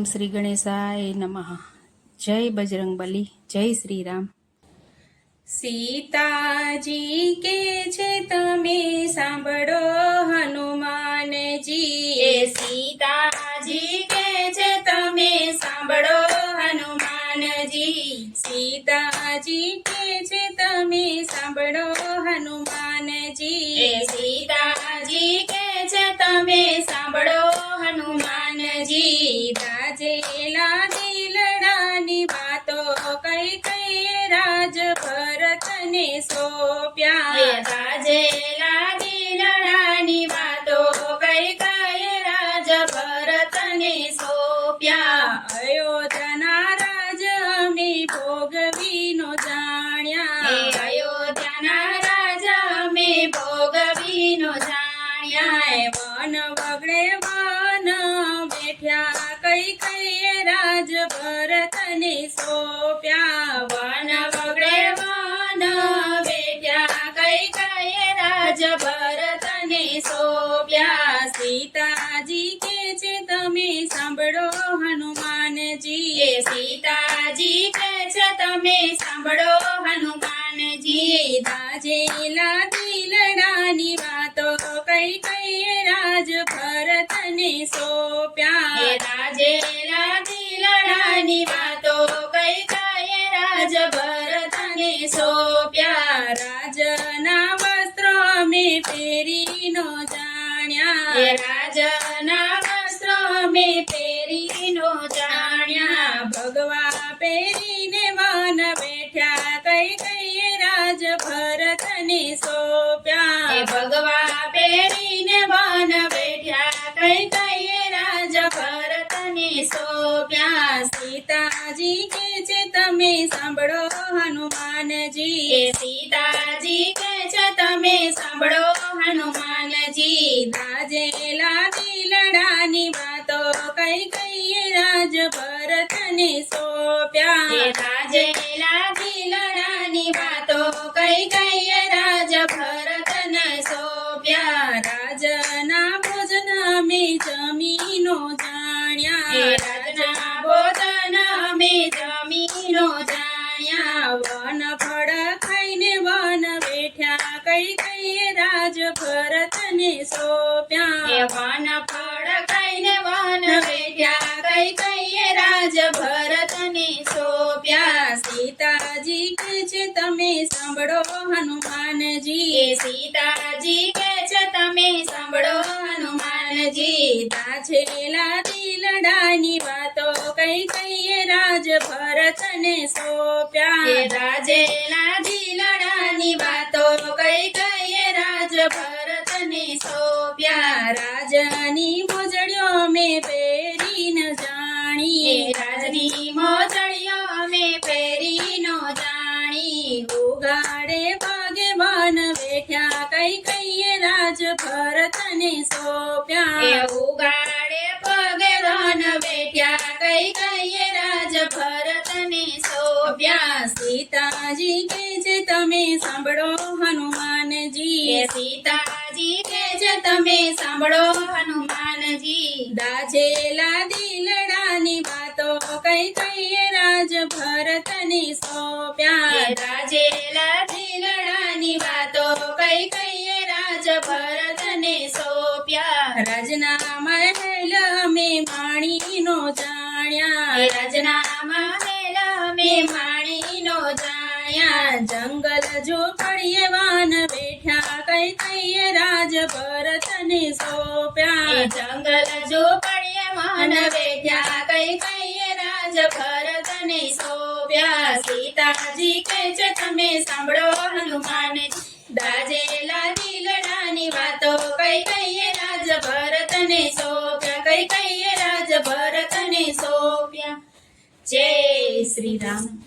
શ્રી ગણેશાય નમઃ। જય બજરંગબલી, જય શ્રી રામ। સીતાજી કે છે તમે સાંભળો હનુમાનજી, એ સીતાજી કે છે તમે સાંભળો હનુમાનજી, સીતાજી કે છે તમે સાંભળો હનુમાનજી, એ સીતાજી કે છે તમે સાંભળો હનુમાનજી, દાજેલા દિલડાની વાતો કઈ કઈ રાજ ભરતને સોંપ્યા, એ રાજેલા દિલડાની વાતો કઈ કઈ રાજ ભરતને સોંપ્યા, અયોધ્યાના રાજ અમે ભોગવીનો જાણ્યા, એ અયોધ્યાના રાજા અમે ભોગવીનો જાણ્યા, વન વગડે વન બેઠ્યા કઈ કઈ રાજ ભરતને સોંપ્યા, વન વગડે વન બેઠ્યા કઈ કઈ રાજ ભરતને સોંપ્યા, સીતાજી કે છે તમે સાંભળો હનુમાનજી, એ સીતાજી કે છે તમે સાંભળો હનુમાનજી, દાજેલા દિલડાની વાતો કઈ કઈ રાજ ભરતને સોંપ્યા, એ રાજેલા દિલડાની વાતો કઈ કઈ રાજ ભરતને સોંપ્યા, રાજના વસ્ત્રો અમે પહેરી નો જાણ્યા, એ રાજના વસ્ત્રો અમે પહેરી નો જાણ્યા, ભગવા પહેરીને વન બેઠ્યા કઈ કઈ રાજ ભરતને સોંપ્યા, એ ભગવા પહેરીને વન બેઠ્યા કઈ કઈ રાજ ભરતને સોંપ્યા, સીતાજી કે છે તમે સાંભળો હનુમાનજી, એ સીતાજી કે છે તમે સાંભળો હનુમાનજી, દાજેલા દિલડાની વાતો કઈ કઈ રાજ ભરતને સોંપ્યા, એ રાજેલા દિલડાની વાતો કઈ કઈ રાજ ભરતને સોંપ્યા, રાજના ભોજન અમે જમીનો જાણ્યા, એ રાજના ભોજન અમે જમીનો જાણ્યા, વન ફળ ખાઈને વન બેઠ્યા કઈ કઈ રાજ ભરતને સોંપ્યા, એ વન ફળ ખાઈને વન બેઠ્યા કઈ કઈ રાજ ભરતને સોંપ્યા, સીતાજી કે છે તમે સાંભળો હનુમાનજી, એ સીતાજી કે છે તમે સાંભળો હનુમાનજી, દાજેલા દિલડાની વાતો કઈ કઈ રાજ ભરતને સોંપ્યા, એ રાજેલા દિલડાની વાતો કઈ કઈ રાજ ભરતને સોંપ્યા, રાજની મોજડીઓ મેં પહેરી ન જાણી, એ રાજની મોજડીઓ અમે પહેરી નો જાણી, ઉગાડે ભાગે વન બેઠ્યા કઈ કઈ રાજ ભરતને સોંપ્યા, એ ઉગાડે પગે વન બેઠ્યા કઈ કઈ રાજ ભરતને સોંપ્યા, સીતાજી કે છે તમે સાંભળો હનુમાનજી, એ સીતાજી કે છે તમે સાંભળો હનુમાનજી, દાજેલા દિલડાની વાતો કઈ કઈ રાજ ભરતને સોંપ્યા, એ રાજેલા દિલડાની વાતો કઈ કઈ રાજ ભરતને સોંપ્યા, રાજના મહેલ અમે માણીનો જાણ્યા, એ રાજના મહેલ અમે માણીનો જાણ્યા, જંગલ ઝૂંપડીએ વન બેઠ્યા કઈ કઈ રાજ ભરતને સોંપ્યા, એ જંગલ ઝૂંપડીએ વન બેઠ્યા કઈ કઈ રાજ ભરતને સોંપ્યા, સીતાજી કે છે તમે સાંભળો હનુમાનજી, દાજેલા દિલડાની વાતો કઈ કઈ રાજ ભરતને સોંપ્યા, કઈ કઈ રાજ ભરતને સોંપ્યા, જય શ્રી રામ।